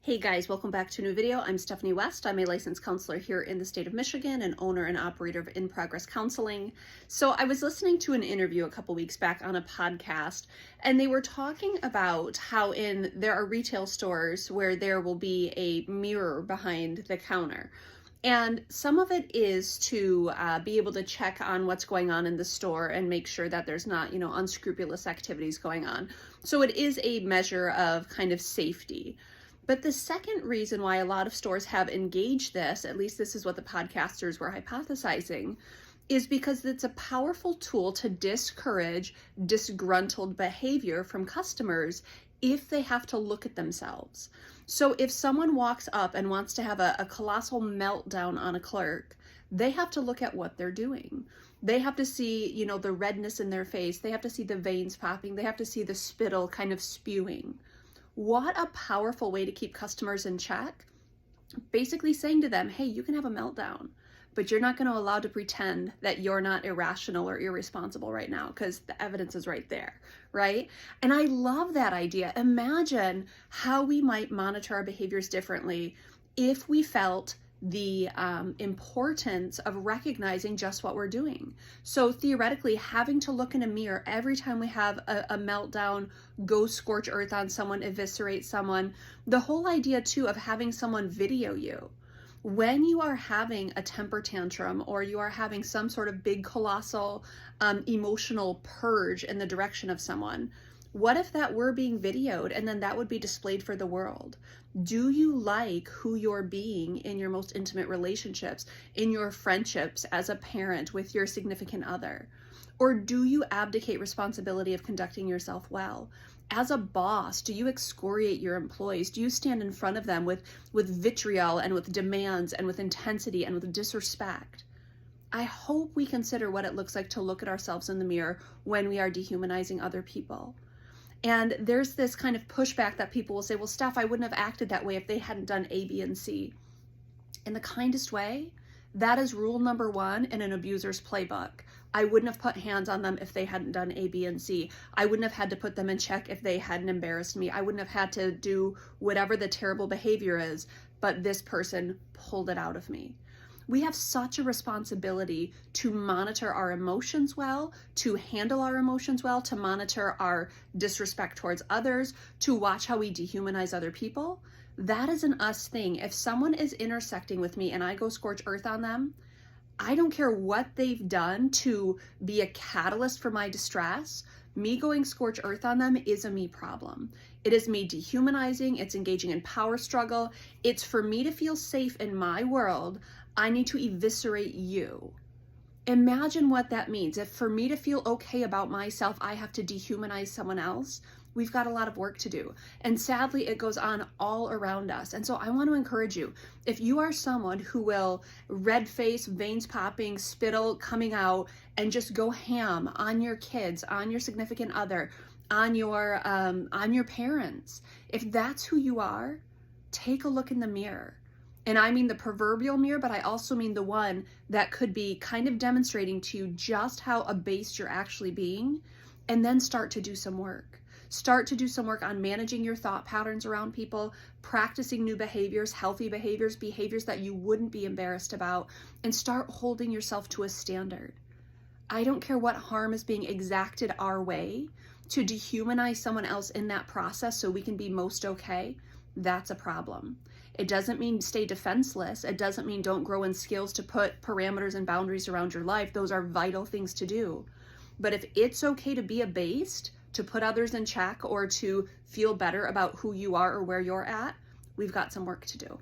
Hey guys, welcome back to a new video. I'm Stephanie West. I'm a licensed counselor here in the state of Michigan and owner and operator of In Progress Counseling. So I was listening to an interview a couple weeks back on a podcast, and they were talking about how there are retail stores where there will be a mirror behind the counter. And some of it is to be able to check on what's going on in the store and make sure that there's not, unscrupulous activities going on. So it is a measure of kind of safety. But the second reason why a lot of stores have engaged this, at least this is what the podcasters were hypothesizing, is because it's a powerful tool to discourage disgruntled behavior from customers if they have to look at themselves. So if someone walks up and wants to have a colossal meltdown on a clerk, they have to look at what they're doing. They have to see, the redness in their face. They have to see the veins popping. They have to see the spittle kind of spewing. What a powerful way to keep customers in check. Basically saying to them, hey, you can have a meltdown, but you're not going to allow to pretend that you're not irrational or irresponsible right now because the evidence is right there, right? And I love that idea. Imagine how we might monitor our behaviors differently if we felt the importance of recognizing just what we're doing. So theoretically, having to look in a mirror every time we have a meltdown, go scorch earth on someone, eviscerate someone, the whole idea too of having someone video you. When you are having a temper tantrum or you are having some sort of big colossal emotional purge in the direction of someone, what if that were being videoed and then that would be displayed for the world? Do you like who you're being in your most intimate relationships, in your friendships, as a parent, with your significant other? Or do you abdicate responsibility of conducting yourself well? As a boss, do you excoriate your employees? Do you stand in front of them with vitriol and with demands and with intensity and with disrespect? I hope we consider what it looks like to look at ourselves in the mirror when we are dehumanizing other people. And there's this kind of pushback that people will say, well, Steph, I wouldn't have acted that way if they hadn't done A, B, and C. In the kindest way, that is rule number one in an abuser's playbook. I wouldn't have put hands on them if they hadn't done A, B, and C. I wouldn't have had to put them in check if they hadn't embarrassed me. I wouldn't have had to do whatever the terrible behavior is, but this person pulled it out of me. We have such a responsibility to monitor our emotions well, to handle our emotions well, to monitor our disrespect towards others, to watch how we dehumanize other people. That is an us thing. If someone is intersecting with me and I go scorch earth on them, I don't care what they've done to be a catalyst for my distress. Me going scorch earth on them is a me problem. It is me dehumanizing. It's engaging in power struggle. It's for me to feel safe in my world. I need to eviscerate you. Imagine what that means. If for me to feel okay about myself, I have to dehumanize someone else, we've got a lot of work to do. And sadly, it goes on all around us. And so I want to encourage you, if you are someone who will red face, veins popping, spittle coming out, and just go ham on your kids, on your significant other, on your parents, if that's who you are, take a look in the mirror. And I mean the proverbial mirror, but I also mean the one that could be kind of demonstrating to you just how abased you're actually being, and then start to do some work. Start to do some work on managing your thought patterns around people, practicing new behaviors, healthy behaviors, behaviors that you wouldn't be embarrassed about, and start holding yourself to a standard. I don't care what harm is being exacted our way to dehumanize someone else in that process so we can be most okay. That's a problem. It doesn't mean stay defenseless. It doesn't mean don't grow in skills to put parameters and boundaries around your life. Those are vital things to do. But if it's okay to be abased, to put others in check, or to feel better about who you are or where you're at, we've got some work to do.